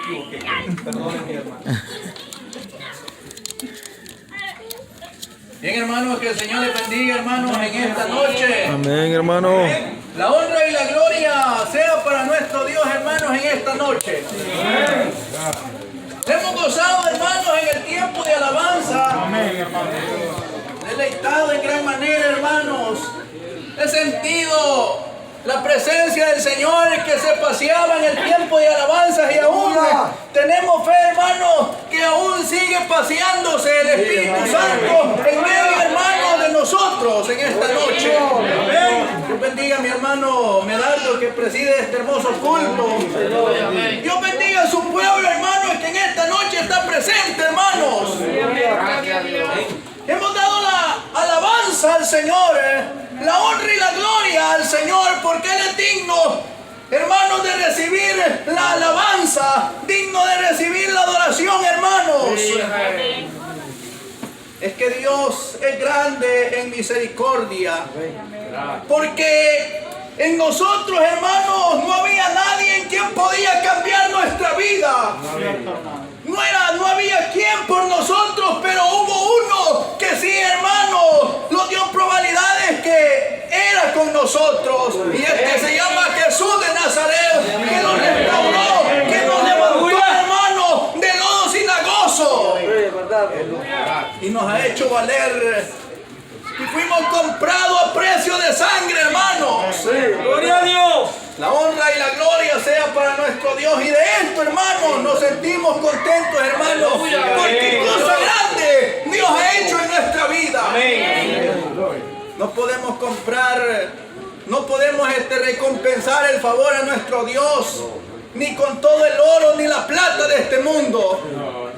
equivoqué. Perdónenme, hermano. Bien, hermanos, que el Señor les bendiga, hermanos, en esta noche. Amén, hermano. La honra y la gloria sea para nuestro Dios, hermanos, en esta noche. Amén. Hemos gozado, hermanos, en el tiempo de alabanza. Amén, hermano. Deleitado en gran manera, hermanos. He sentido la presencia del Señor que se paseaba en el tiempo de alabanzas y aún tenemos fe, hermanos, que aún sigue paseándose el Espíritu Santo en medio, hermanos, de nosotros en esta noche. Dios bendiga a mi hermano Medardo que preside este hermoso culto. Dios bendiga a su pueblo, hermanos, que en esta noche está presente, hermanos. Hemos dado la alabanza al Señor, la honra y la gloria al Señor, porque Él es digno, hermanos, de recibir la alabanza, digno de recibir la adoración, hermanos. Es que Dios es grande en misericordia, porque en nosotros, hermanos, no había nadie en quien podía cambiar nuestra vida. No había quien por nosotros, pero hubo uno que sí, hermanos, nos dio probabilidades que era con nosotros. Y este se llama Jesús de Nazaret, que nos restauró, que nos levantó, hermanos, de lodo cenagoso. Y nos ha hecho valer. Y fuimos comprados a precio de sangre, hermanos. Gloria a Dios. La honra y la gloria sea para nuestro Dios. Y de esto, hermanos, nos sentimos contentos, hermanos, porque cosa grande Dios ha hecho en nuestra vida. No podemos comprar, no podemos recompensar el favor a nuestro Dios, ni con todo el oro ni la plata de este mundo.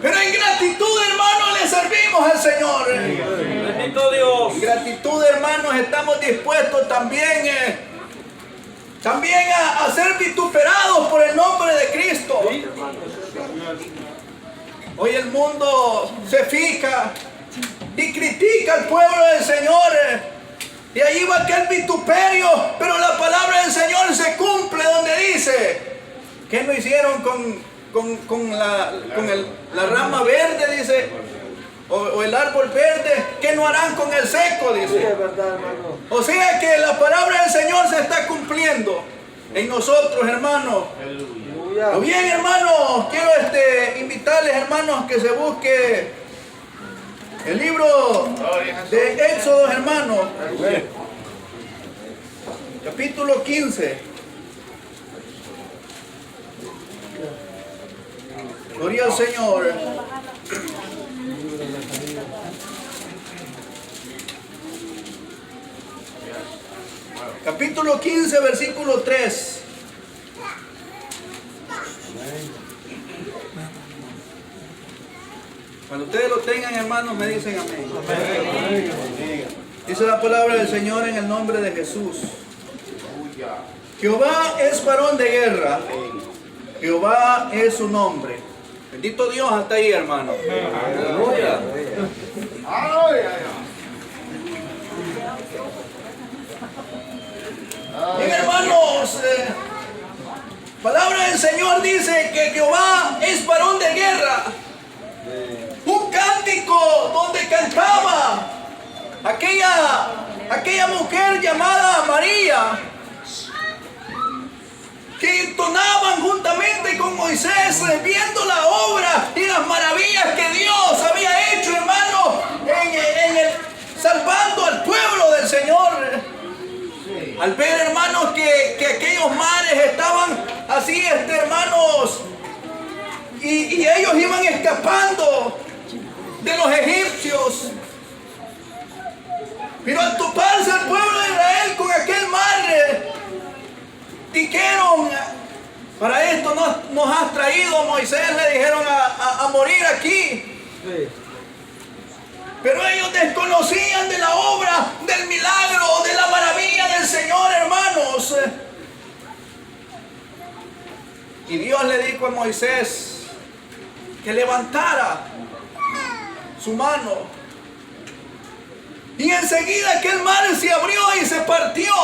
Pero en gratitud, hermanos, le servimos al Señor. Bendito Dios. En gratitud, hermanos, estamos dispuestos también a ser vituperados por el nombre de Cristo. Hoy el mundo se fija y critica al pueblo del Señor. Y ahí va aquel vituperio, pero la palabra del Señor se cumple donde dice: ¿qué no hicieron con la rama verde? Dice. O el árbol verde, ¿qué no harán con el seco? Dice. O sea que la palabra del Señor se está cumpliendo en nosotros, hermanos. O bien, hermanos, quiero invitarles, hermanos, que se busque el libro de Éxodo, hermanos, capítulo 15. Gloria al Señor. Capítulo 15, versículo 3. Cuando ustedes lo tengan, hermanos, me dicen amén. Dice la palabra del Señor en el nombre de Jesús. Jehová es varón de guerra. Jehová es su nombre. Bendito Dios, hasta ahí, hermano. Aleluya. Bien, hermanos, palabra del Señor dice que Jehová es varón de guerra. Un cántico donde cantaba aquella mujer llamada María, que entonaban juntamente con Moisés, viendo la obra y las maravillas que Dios había hecho, hermano, salvando al pueblo del Señor. Al ver, hermanos, que aquellos mares estaban así, hermanos, y ellos iban escapando de los egipcios. Pero al toparse el pueblo de Israel con aquel mar, dijeron: para esto nos has traído, Moisés, le dijeron, a morir aquí. Pero ellos desconocían de la obra, del milagro, de la maravilla del Señor, hermanos. Y Dios le dijo a Moisés que levantara su mano. Y enseguida aquel mar se abrió y se partió.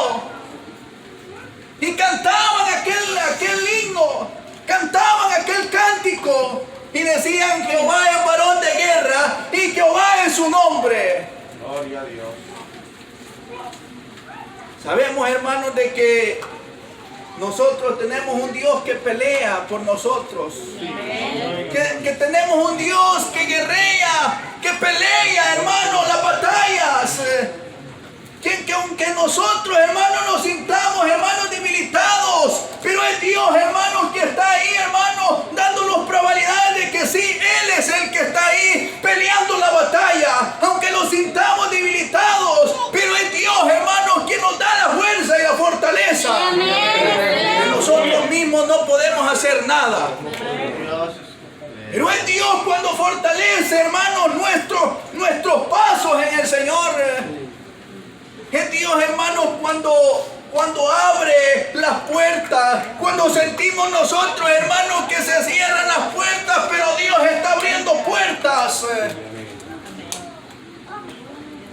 Y cantaban aquel himno, cantaban aquel Damasco y decían: Jehová es varón de guerra y Jehová es su nombre. Gloria a Dios. Sabemos, hermanos, de que nosotros tenemos un Dios que pelea por nosotros. Que tenemos un Dios que guerrea, que pelea, hermanos, las batallas. Que aunque nosotros, hermanos, nos sintamos, hermanos, debilitados, pero es Dios, hermanos, que está ahí, hermanos, dándonos probabilidades de que sí, Él es el que está ahí peleando la batalla. Aunque nos sintamos debilitados, pero es Dios, hermanos, quien nos da la fuerza y la fortaleza. Que nosotros mismos no podemos hacer nada. Pero es Dios cuando fortalece, hermanos, nuestros pasos en el Señor. Es Dios, hermanos, cuando abre las puertas, cuando sentimos nosotros, hermanos, que se cierran las puertas, pero Dios está abriendo puertas.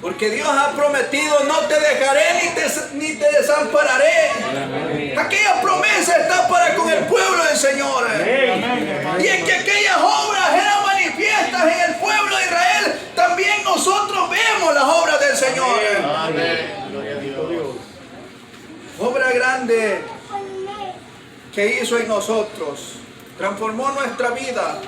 Porque Dios ha prometido: no te dejaré ni te desampararé. Aquella promesa está para con el pueblo del Señor. Y es que aquellas obras eran manifiestas en el pueblo de Israel. También nosotros vemos las obras del Señor. Obra grande que hizo en nosotros. Transformó nuestra vida.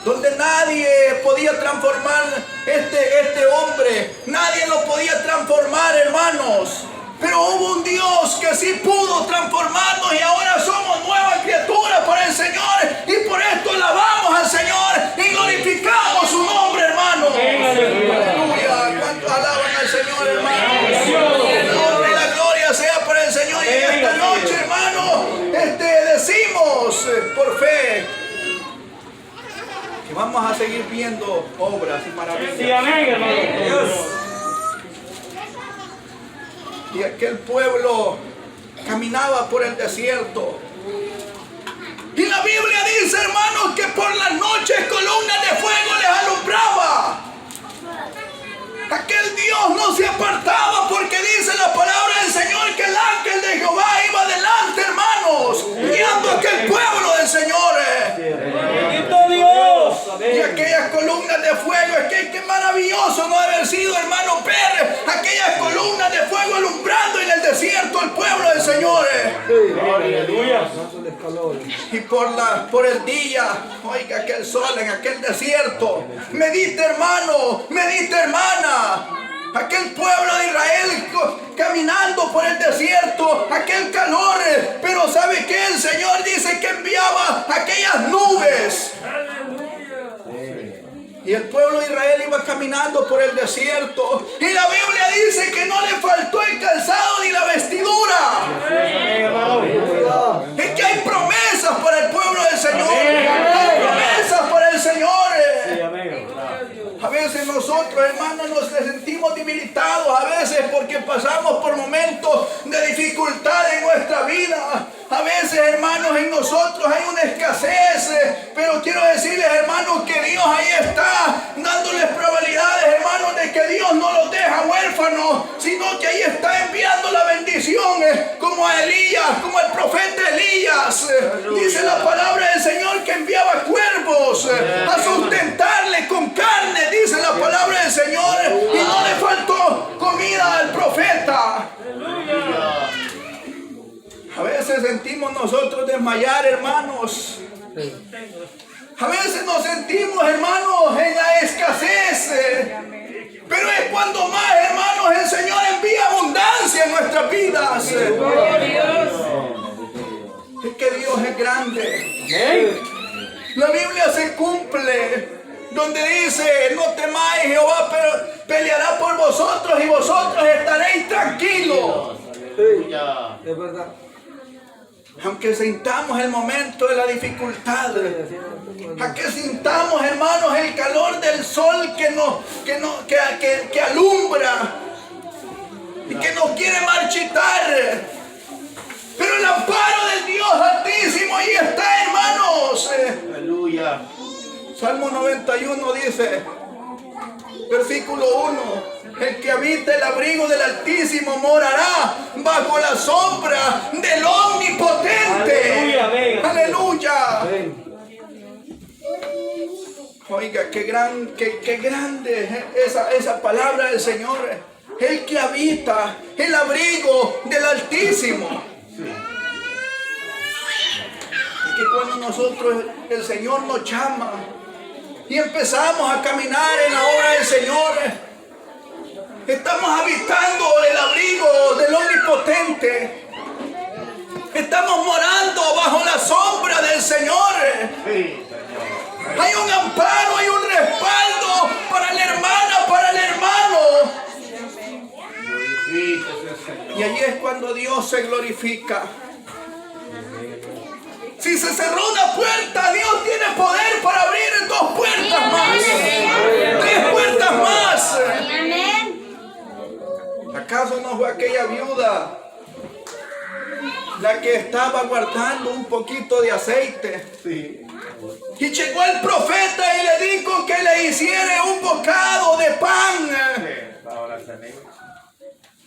Donde nadie podía transformar este hombre. Nadie lo podía transformar, hermanos. Pero hubo un Dios que sí pudo transformarnos y ahora somos nuevas criaturas para el Señor. Y por esto alabamos al Señor y glorificamos su nombre, hermano. Aleluya. ¿Cuántos alaban al Señor, hermano? La honra y la gloria sea para el Señor. Y en esta noche, hermano, decimos por fe que vamos a seguir viendo obras y maravillas. Sí, amén, hermano. Y aquel pueblo caminaba por el desierto. Y la Biblia dice, hermanos, que por las noches columnas de fuego les alumbraba. Aquel Dios no se apartaba, porque dice la palabra del Señor que el ángel de Jehová iba adelante, hermanos, guiando a aquel pueblo del Señor. ¡Bendito Dios! Y aquellas columnas de fuego, es que qué maravilloso no haber sido, hermano, ver aquellas columnas de fuego alumbrando en el desierto al pueblo del Señor. ¡Aleluya! Y por el día, oiga, aquel sol en aquel desierto. Medite, hermano, medite, hermana. Aquel pueblo de Israel caminando por el desierto, aquel calor. Pero ¿sabe qué? El Señor dice que enviaba aquellas nubes. Y el pueblo de Israel iba caminando por el desierto. Y la Biblia dice que no le faltó el calzado ni la vestidura. Es que hay promesas para el pueblo del Señor. Hay promesas para el Señor. A veces nosotros, hermanos, nos sentimos debilitados. A veces porque pasamos por momentos de dificultad en nuestra vida. A veces, hermanos, en nosotros hay una escasez. Pero quiero decirles, hermanos, que Dios ahí está dándoles probabilidades, hermanos, de que Dios no los deja huérfanos, sino que ahí está enviando la bendición, como a Elías, como el profeta Elías. Dice la palabra del Señor que enviaba cuervos a sustentarle con carne, dice la palabra del Señor, y no le faltó comida al profeta. A veces sentimos nosotros desmayar, hermanos. A veces nos sentimos, hermanos, en la escasez. Pero es cuando más, hermanos, el Señor envía abundancia en nuestras vidas. Es que Dios es grande. La Biblia se cumple donde dice: no temáis, Jehová peleará por vosotros y vosotros estaréis tranquilos. Es verdad. Aunque sintamos el momento de la dificultad, aunque sintamos, hermanos, el calor del sol que alumbra y que nos quiere marchitar, pero el amparo del Dios Altísimo ahí está, hermanos. Aleluya. Salmo 91 dice, versículo 1: el que habita el abrigo del Altísimo morará bajo la sombra del Omnipotente. Aleluya, amén. Aleluya. Oiga, qué grande esa palabra del Señor. El que habita el abrigo del Altísimo. Y que cuando nosotros, el Señor nos llama y empezamos a caminar en la obra del Señor, estamos habitando el abrigo del Omnipotente. Estamos morando bajo la sombra del Señor. Sí, Señor. Hay un amparo, hay un respaldo para la hermana, para el hermano. Y allí es cuando Dios se glorifica. Si se cerró una puerta, Dios tiene poder para abrir 2 puertas más. 3 puertas más. ¿Acaso no fue aquella viuda la que estaba guardando un poquito de aceite? Sí. Y llegó el profeta y le dijo que le hiciera un bocado de pan.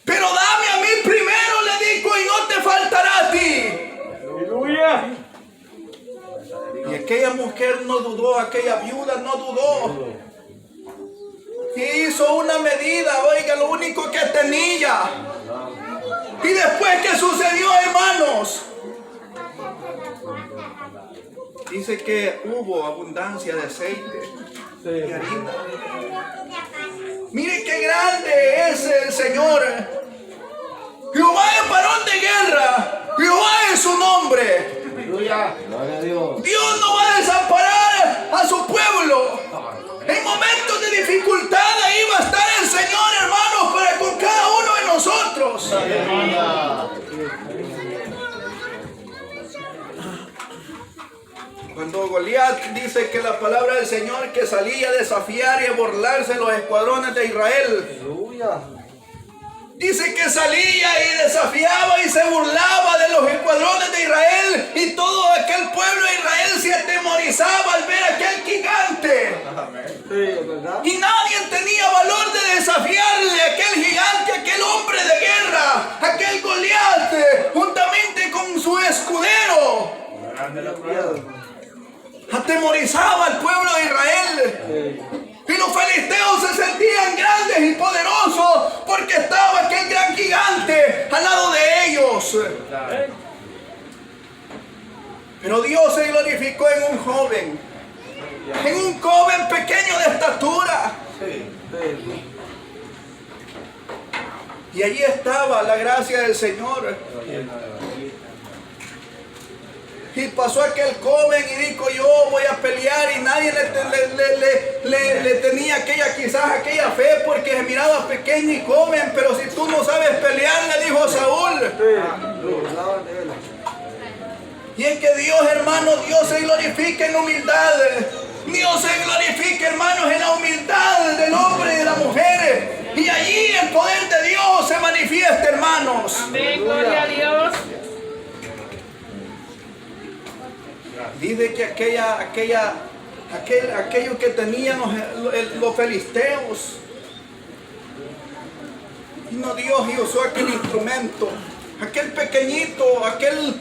Pero dame a mí primero, le dijo, y no te faltará a ti. Aleluya. Y aquella mujer no dudó, aquella viuda no dudó. Y hizo una medida, oiga, lo único que tenía. Y después, ¿qué sucedió, hermanos? Dice que hubo abundancia de aceite y harina. Mire qué grande es el Señor. Jehová es varón de guerra. Jehová es su nombre. Aleluya. Gloria a Dios. Dios no va a desamparar a su pueblo. En momentos de dificultad ahí va a estar el Señor, hermanos, para con cada uno de nosotros. Aleluya. Cuando Goliat dice que la palabra del Señor que salía a desafiar y a burlarse los escuadrones de Israel. Aleluya. Dice que salía y desafiaba y se burlaba de los escuadrones de Israel, y todo aquel pueblo de Israel se atemorizaba al ver aquel gigante. Amén. Sí, es verdad. Y nadie tenía valor de desafiarle a aquel gigante, aquel hombre de guerra, aquel Goliat, juntamente con su escudero. Grande la prueba. Atemorizaba al pueblo de Israel. Y los filisteos se sentían grandes y poderosos porque estaba aquel gran gigante al lado de ellos. Pero Dios se glorificó en un joven pequeño de estatura. Y allí estaba la gracia del Señor. Y pasó aquel joven y dijo, yo voy a pelear, y nadie le tenía quizás aquella fe porque se miraba pequeño y joven. Pero si tú no sabes pelear, le dijo Saúl. Y es que Dios, hermano, Dios se glorifica en humildad. Dios se glorifica, hermanos, en la humildad del hombre y de la mujer. Y allí el poder de Dios se manifiesta, hermanos. Amén, gloria a Dios. Dice que aquello que tenían los filisteos, vino Dios y usó aquel instrumento, aquel pequeñito, aquel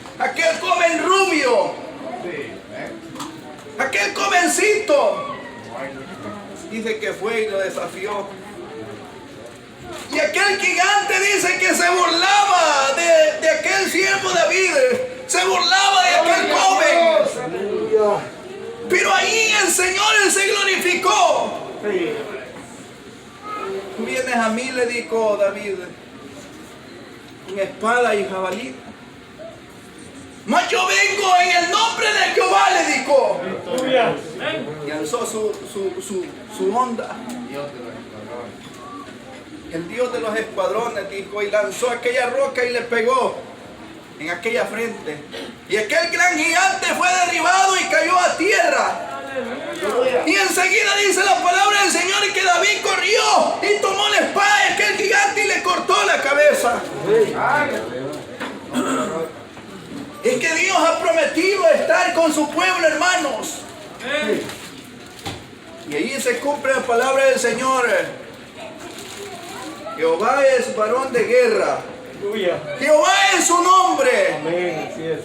joven rubio, aquel jovencito. Dice que fue y lo desafió. Y aquel gigante dice que se burlaba de aquel siervo David, se burlaba de aquel joven. Pero ahí el Señor se glorificó. Tú vienes a mí, le dijo David, con espada y jabalí. Mas yo vengo en el nombre de Jehová, le dijo. Y alzó su onda. El Dios de los escuadrones, dijo, y lanzó aquella roca y le pegó en aquella frente. Y aquel gran gigante fue derribado y cayó a tierra. Y enseguida dice la palabra del Señor que David corrió y tomó la espada de aquel gigante y le cortó la cabeza. Es que Dios ha prometido estar con su pueblo, hermanos. Y allí se cumple la palabra del Señor. Jehová es varón de guerra. Jehová es su nombre. Amén, así es.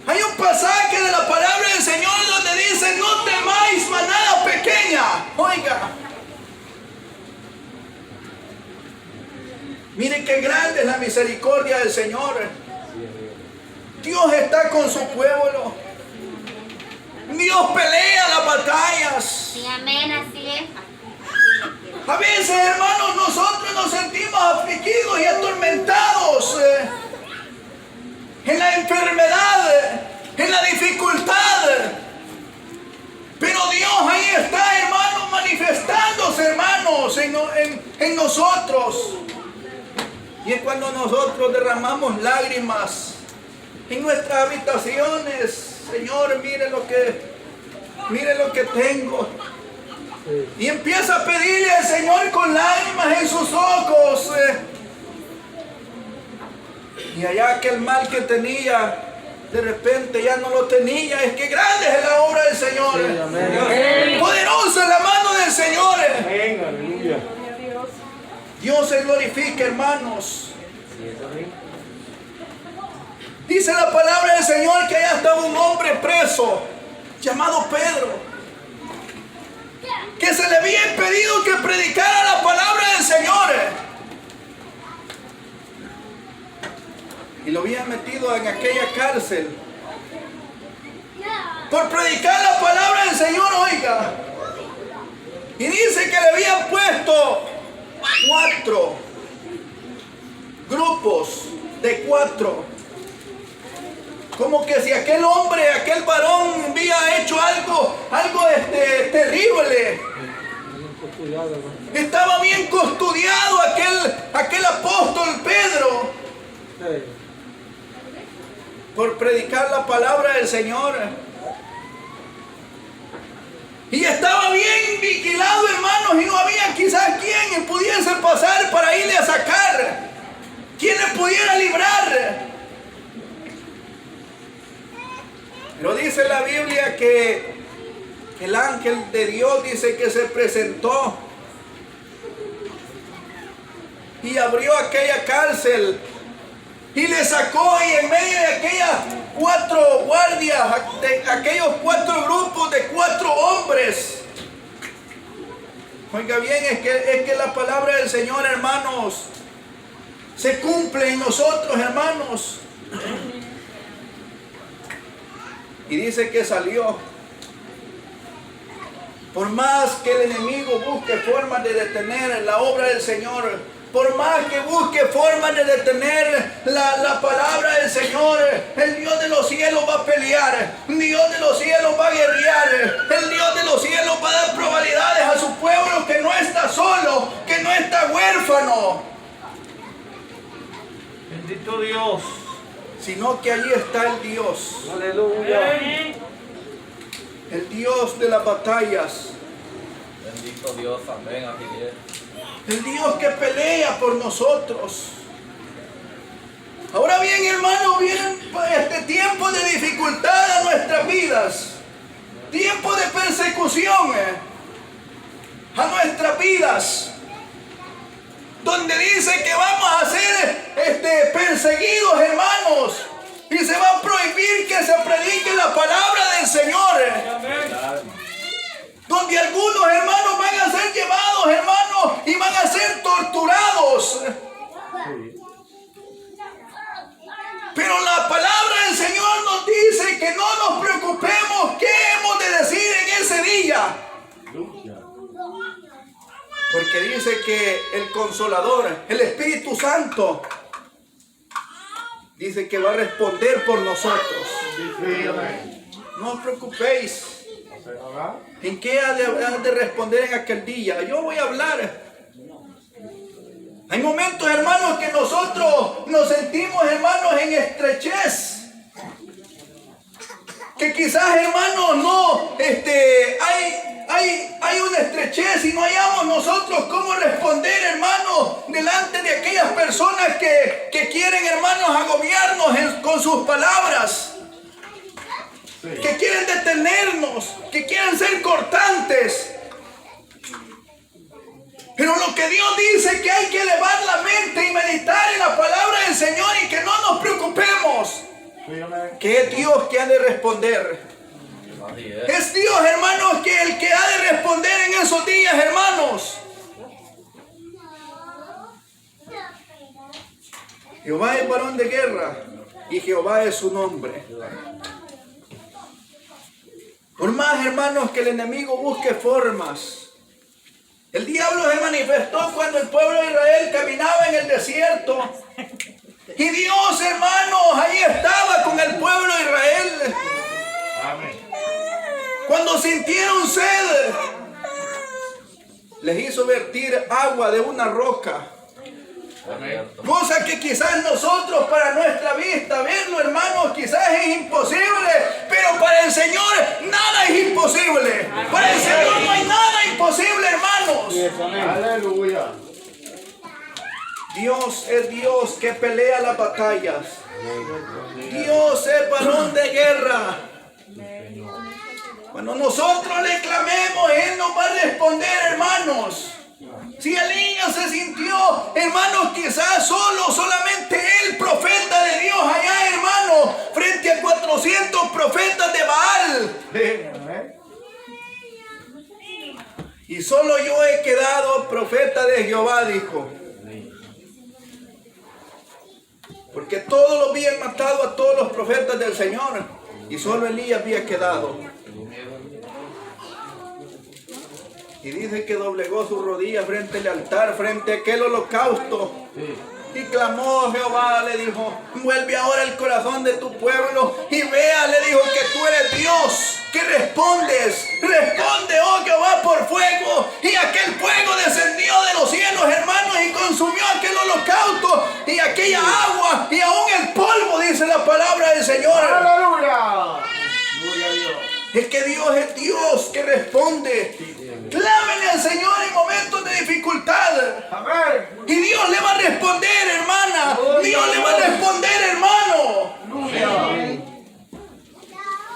Hay un pasaje de la palabra del Señor donde dice, no temáis manada pequeña. bien que grande es la misericordia del Señor. Dios está con su pueblo. Dios pelea las batallas. Sí, amén, así es. A veces, hermanos, nosotros nos sentimos afligidos y atormentados en la enfermedad, en la dificultad. Pero Dios ahí está, hermanos, manifestándose, hermanos, en nosotros. Y es cuando nosotros derramamos lágrimas en nuestras habitaciones. Señor, mire lo que tengo. Y empieza a pedirle al Señor con lágrimas en sus ojos. Y allá aquel mal que tenía, de repente ya no lo tenía. Es que grande es la obra del Señor. Sí, amén. Poderosa es la mano del Señor. Amén, aleluya. Dios se glorifica, hermanos. Dice la palabra del Señor que allá estaba un hombre preso llamado Pedro, que se le había impedido que predicara la palabra del Señor. Y lo habían metido en aquella cárcel por predicar la palabra del Señor, oiga. Y dice que le habían puesto 4 grupos de 4. Como que si aquel hombre, aquel varón había hecho algo terrible. Estaba bien custodiado aquel apóstol Pedro por predicar la palabra del Señor. Y estaba bien vigilado, hermanos, y no había quizás quien pudiese pasar para irle a sacar, quien le pudiera librar. Pero dice la Biblia que el ángel de Dios dice que se presentó y abrió aquella cárcel y le sacó, y en medio de aquellas 4 guardias, de aquellos 4 grupos de 4 hombres. Oiga bien, es que la palabra del Señor, hermanos, se cumple en nosotros, hermanos. Y dice que salió. Por más que el enemigo busque formas de detener la obra del Señor, por más que busque formas de detener la palabra del Señor, el Dios de los cielos va a pelear, Dios de los cielos va a guerrear, el Dios de los cielos va a dar probabilidades a su pueblo, que no está solo, que no está huérfano. Bendito Dios. Sino que allí está el Dios. Aleluya. El Dios de las batallas. Bendito Dios, amén, así es. El Dios que pelea por nosotros. Ahora bien, hermano, viene este tiempo de dificultad a nuestras vidas. Tiempo de persecución a nuestras vidas. Donde dice que vamos a ser perseguidos, hermanos. Y se va a prohibir que se predique la palabra del Señor. Donde algunos hermanos van a ser llevados, hermanos, y van a ser torturados. Pero la palabra del Señor nos dice que no nos preocupemos qué hemos de decir en ese día. Porque dice que el Consolador, el Espíritu Santo, dice que va a responder por nosotros. No os preocupéis. ¿En qué ha de responder en aquel día? Yo voy a hablar. Hay momentos, hermanos, que nosotros nos sentimos, hermanos, en estrechez. Que quizás, hermanos, no, hay una estrechez y no hayamos nosotros cómo responder, hermanos, delante de aquellas personas que quieren, hermanos, agobiarnos con sus palabras. Que quieren detenernos, que quieren ser cortantes. Pero lo que Dios dice es que hay que elevar la mente y meditar en la palabra del Señor y que no nos preocupemos. Que es Dios que ha de responder. Es Dios, hermanos, que el que ha de responder en esos días, hermanos. Jehová es varón de guerra y Jehová es su nombre. Por más, hermanos, que el enemigo busque formas, el diablo se manifestó cuando el pueblo de Israel caminaba en el desierto. Y Dios, hermanos, ahí estaba con el pueblo de Israel. Amén. Cuando sintieron sed, les hizo vertir agua de una roca. Cosa que quizás nosotros, para nuestra vista, verlo, hermanos, quizás es imposible, pero para el Señor nada es imposible. Para el Señor no hay nada imposible, hermanos. Aleluya. Dios es Dios que pelea las batallas. Dios es varón de guerra. Cuando nosotros le clamemos, Él nos va a responder, hermanos. Si el niño se sintió, hermanos, quizás solamente el profeta de Dios allá, hermanos, frente a 400 profetas de Baal. Y solo yo he quedado profeta de Jehová, dijo. Porque todos lo habían matado a todos los profetas del Señor. Y solo Elías había quedado. Y dice que doblegó su rodilla frente al altar, frente a aquel holocausto. Y clamó a Jehová, le dijo, vuelve ahora el corazón de tu pueblo y vea, le dijo, que tú eres Dios, que respondes. Responde, oh Jehová, por fuego. Y aquel fuego descendió de los cielos, hermanos, y consumió aquel holocausto y aquella agua y aún el polvo, dice la palabra del Señor. Aleluya. Gloria a Dios. Es que Dios es Dios que responde. Clámenle al Señor en momentos de dificultad. Amén. Y Dios le va a responder, hermana. Dios le va a responder, hermano. Aleluya.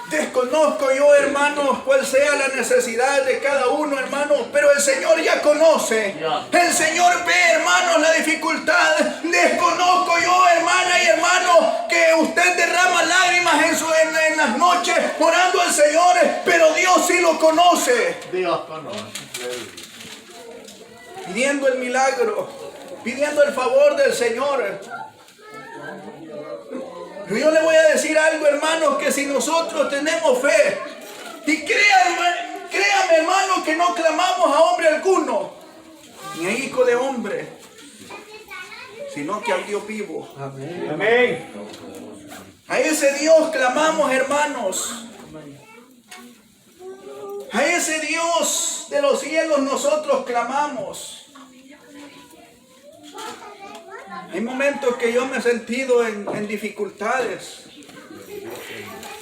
Desconozco yo, hermanos, cuál sea la necesidad de cada uno, hermanos, pero el Señor ya conoce. El Señor ve, hermanos, la dificultad. Desconozco yo, hermana y hermano, que usted derrama lágrimas en las noches orando al Señor, pero Dios sí lo conoce. Dios conoce. Pidiendo el milagro, pidiendo el favor del Señor. Yo le voy a decir algo, hermanos, que si nosotros tenemos fe, y créame, hermanos, que no clamamos a hombre alguno, ni a hijo de hombre, sino que al Dios vivo. Amén. A ese Dios clamamos, hermanos. A ese Dios de los cielos nosotros clamamos. Hay momentos que yo me he sentido en dificultades.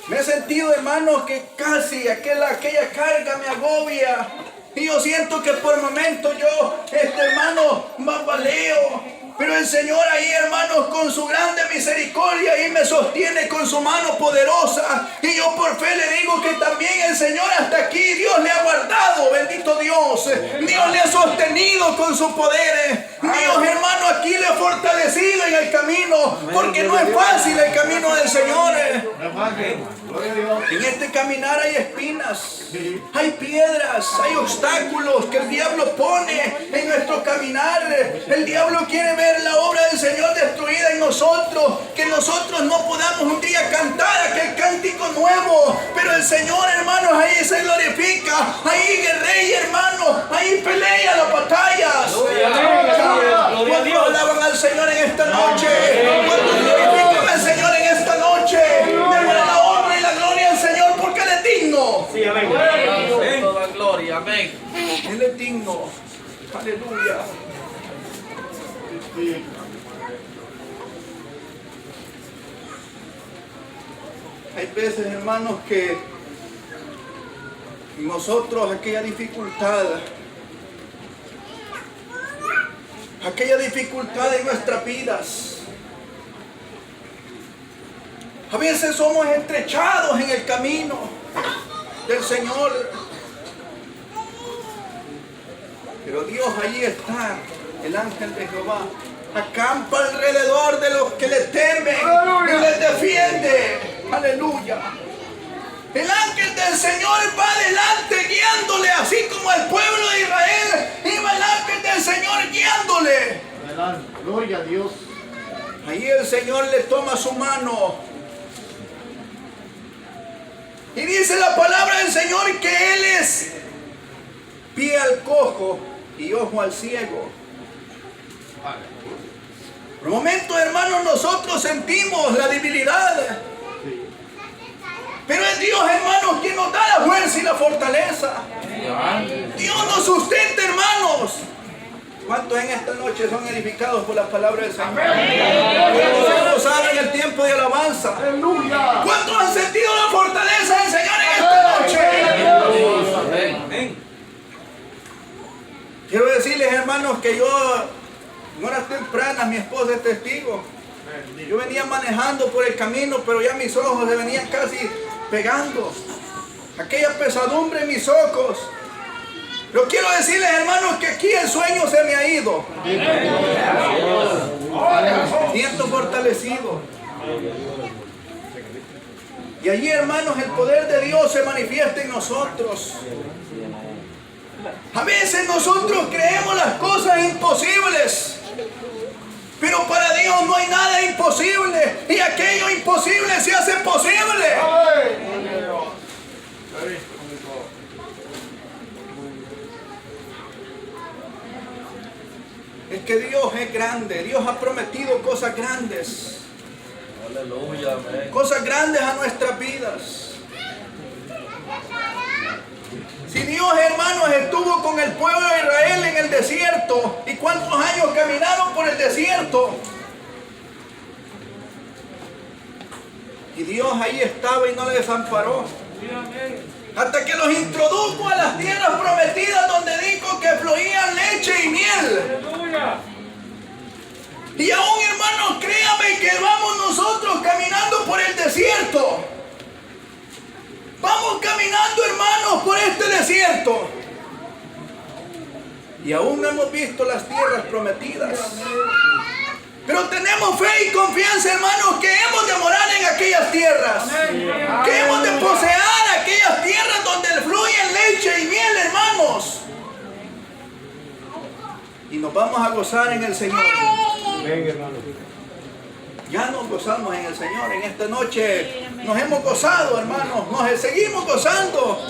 Me he sentido, hermanos, que casi aquella carga me agobia. Y yo siento que por momentos yo, hermano, babaleo. Pero el Señor ahí, hermanos, con su grande misericordia, ahí me sostiene con su mano poderosa. Y yo por fe le digo que también el Señor hasta aquí, Dios le ha guardado, bendito Dios. Dios le ha sostenido con su poder. Dios, hermano, aquí le ha fortalecido en el camino. Porque no es fácil el camino del Señor. En este caminar hay espinas, hay piedras, hay obstáculos que el diablo pone en nuestro caminar. El diablo quiere ver la obra del Señor destruida en nosotros, que nosotros no podamos un día cantar aquel cántico nuevo. Pero el Señor, hermanos, ahí se glorifica, ahí guerrea, hermanos, ahí pelea las batallas. Cuando alaban al Señor en esta noche, cuando glorifican al Señor en esta noche, démosle la honra y la gloria al Señor porque Él es digno. Sí, amén. Toda gloria, amén. Él es digno. Aleluya. Hay veces, hermanos, que nosotros aquella dificultad en nuestras vidas, a veces somos estrechados en el camino del Señor. Pero Dios allí está, el ángel de Jehová, acampa alrededor de los que le temen y les defiende. Aleluya. El ángel del Señor va adelante guiándole, así como el pueblo de Israel iba el ángel del Señor guiándole. Gloria a Dios. Ahí el Señor le toma su mano. Y dice la palabra del Señor que Él es pie al cojo y ojo al ciego. Por momentos, hermanos, nosotros sentimos la debilidad. Pero es Dios, hermanos, quien nos da la fuerza y la fortaleza. Dios nos sustenta, hermanos. ¿Cuántos en esta noche son edificados por la palabra del Señor? ¿Cuántos gozar en el tiempo de alabanza? ¿Cuántos han sentido la fortaleza del Señor en esta noche? Quiero decirles, hermanos, que yo, en horas tempranas, mi esposa es testigo. Yo venía manejando por el camino, pero ya mis ojos se venían casi pegando. Aquella pesadumbre en mis ojos. Pero quiero decirles, hermanos, que aquí el sueño se me ha ido. Siento fortalecido. Y allí, hermanos, el poder de Dios se manifiesta en nosotros. A veces nosotros creemos las cosas imposibles. Pero para Dios no hay nada imposible. Y aquello imposible se hace posible. Es que Dios es grande. Dios ha prometido cosas grandes. Aleluya, amén. Cosas grandes a nuestras vidas. Si Dios, hermanos, estuvo con el pueblo de Israel en el desierto, ¿y cuántos años caminaron por el desierto? Y Dios ahí estaba y no le desamparó. Hasta que los introdujo a las tierras prometidas donde dijo que fluían leche y miel. Y aún, hermanos, créame que vamos nosotros caminando por el desierto. Vamos caminando, hermanos, por este desierto. Y aún no hemos visto las tierras prometidas. Pero tenemos fe y confianza, hermanos, que hemos de morar en aquellas tierras. Que hemos de poseer aquellas tierras donde fluyen leche y miel, hermanos. Y nos vamos a gozar en el Señor. Ya nos gozamos en el Señor. En esta noche nos hemos gozado, hermanos. Nos seguimos gozando.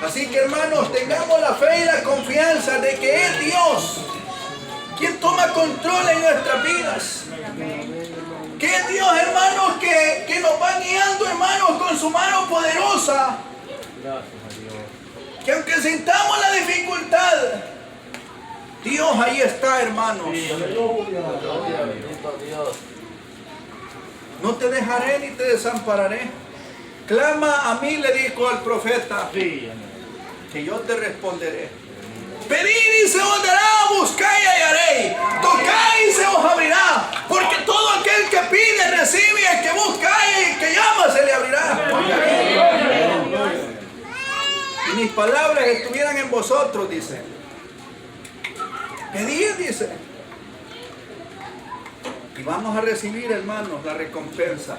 Así que, hermanos, tengamos la fe y la confianza de que es Dios quien toma control en nuestras vidas. Que es Dios, hermanos, que nos va guiando, hermanos, con su mano poderosa. Que aunque sintamos la dificultad, Dios ahí está, hermanos. No te dejaré ni te desampararé. Clama a mí, le dijo al profeta, que yo te responderé. Pedid y se os dará, buscáis y hallaréis, tocáis y se os abrirá, porque todo aquel que pide recibe, y el que busca y el que llama se le abrirá. Y mis palabras estuvieran en vosotros, dice. Pedid, dice. Y vamos a recibir, hermanos, la recompensa.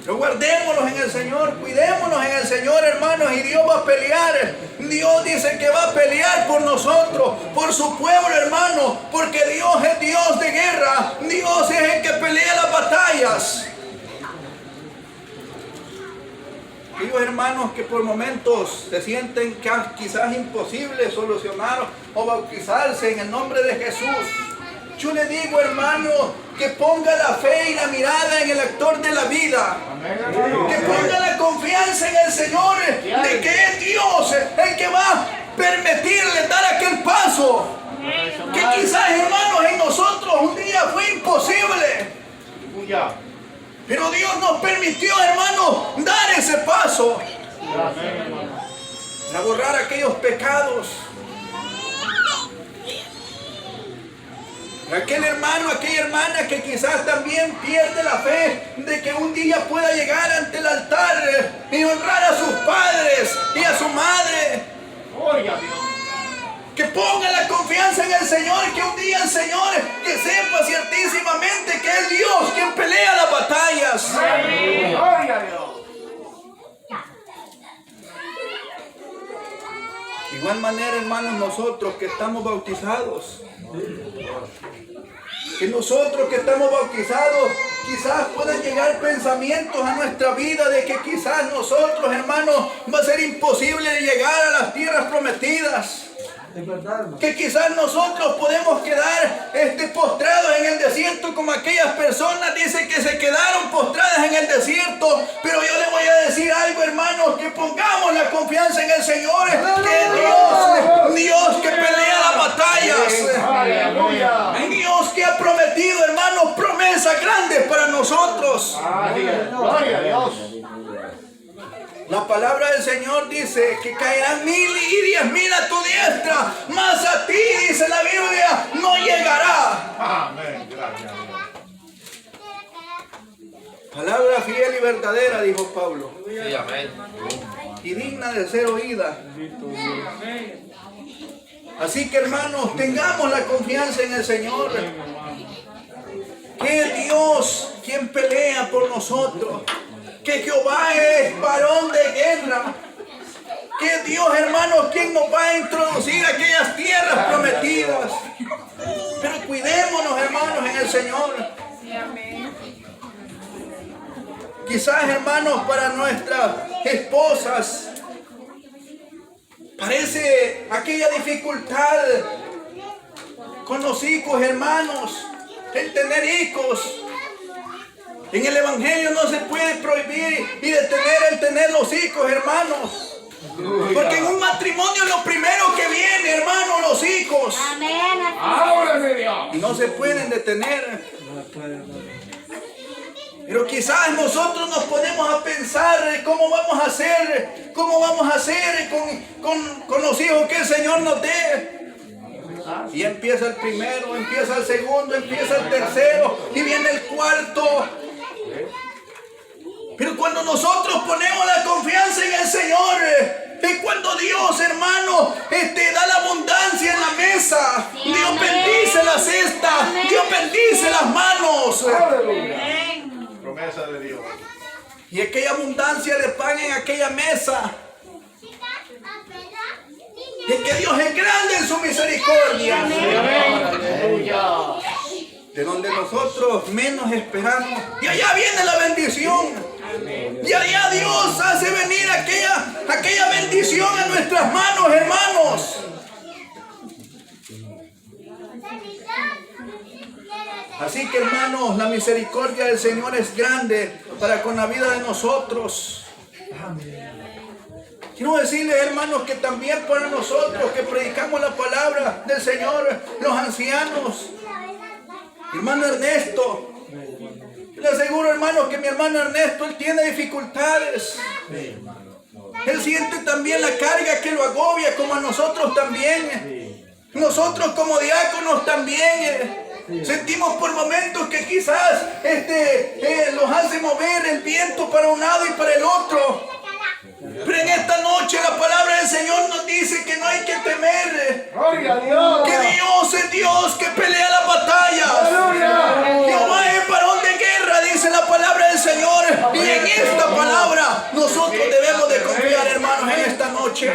Pero guardémonos en el Señor, cuidémonos en el Señor, hermanos, y Dios va a pelear. Dios dice que va a pelear por nosotros, por su pueblo, hermanos, porque Dios es Dios de guerra. Dios es el que pelea las batallas. Digo, hermanos, que por momentos se sienten quizás imposible solucionar o bautizarse en el nombre de Jesús. Yo le digo, hermano, que ponga la fe y la mirada en el autor de la vida. Que ponga la confianza en el Señor, de que es Dios el que va a permitirle dar aquel paso. Que quizás, hermanos, en nosotros un día fue imposible. Pero Dios nos permitió, hermanos, dar ese paso. Para borrar aquellos pecados. Aquel hermano, aquella hermana que quizás también pierde la fe de que un día pueda llegar ante el altar y honrar a sus padres y a su madre. Que ponga la confianza en el Señor, que un día el Señor, que sepa ciertísimamente que es Dios quien pelea las batallas. Y De igual manera, hermanos, nosotros que estamos bautizados, quizás puedan llegar pensamientos a nuestra vida de que quizás nosotros, hermanos, va a ser imposible llegar a las tierras prometidas. Que quizás nosotros podemos quedar postrados en el desierto como aquellas personas dicen que se quedaron postradas en el desierto. Pero yo les voy a decir algo, hermanos, que pongamos la confianza en el Señor, que es Dios que pelea las batallas. Dios que ha prometido, hermanos, promesas grandes para nosotros. Gloria a Dios. La palabra del Señor dice que caerán 1000 y 10,000 a tu diestra, mas a ti, dice la Biblia, no llegará. Amén. Gracias. Palabra fiel y verdadera, dijo Pablo, Sí, amén. y digna de ser oída. Así que, hermanos, tengamos la confianza en el Señor. Que es Dios quien pelea por nosotros. Que Jehová es varón de guerra. Que Dios, hermanos, quien nos va a introducir a aquellas tierras prometidas. Pero cuidémonos, hermanos, en el Señor. Quizás, hermanos, para nuestras esposas parece aquella dificultad con los hijos, hermanos, el tener hijos. En el Evangelio no se puede prohibir y detener el tener los hijos, hermanos. Porque en un matrimonio lo primero que viene, hermanos, los hijos. Ahora me Dios. Y no se pueden detener. Pero quizás nosotros nos ponemos a pensar cómo vamos a hacer con los hijos que el Señor nos dé. Y empieza el primero, empieza el segundo, empieza el tercero y viene el cuarto. Pero cuando nosotros ponemos la confianza en el Señor, es cuando Dios, hermano, da la abundancia en la mesa. Dios bendice la cesta, Dios bendice las manos. Promesa de Dios. Y aquella abundancia de pan en aquella mesa. Es que Dios es grande en su misericordia. De donde nosotros menos esperamos. Y allá viene la bendición. Y allá Dios hace venir aquella bendición a nuestras manos, hermanos. Así que, hermanos, la misericordia del Señor es grande para con la vida de nosotros. Quiero decirles, hermanos, que también para nosotros que predicamos la palabra del Señor, los ancianos, hermano Ernesto, le aseguro, hermano, que mi hermano Ernesto, él tiene dificultades. Él siente también la carga que lo agobia, como a nosotros también. Nosotros como diáconos también sentimos por momentos que quizás los hace mover el viento para un lado y para el otro. Pero en esta noche la palabra del Señor nos dice que no hay que temer. Gloria a Dios. Que Dios es Dios que pelea las batallas. Aleluya. Jehová es varón de guerra, dice la palabra del Señor. Y en esta palabra nosotros debemos de confiar, hermanos, en esta noche.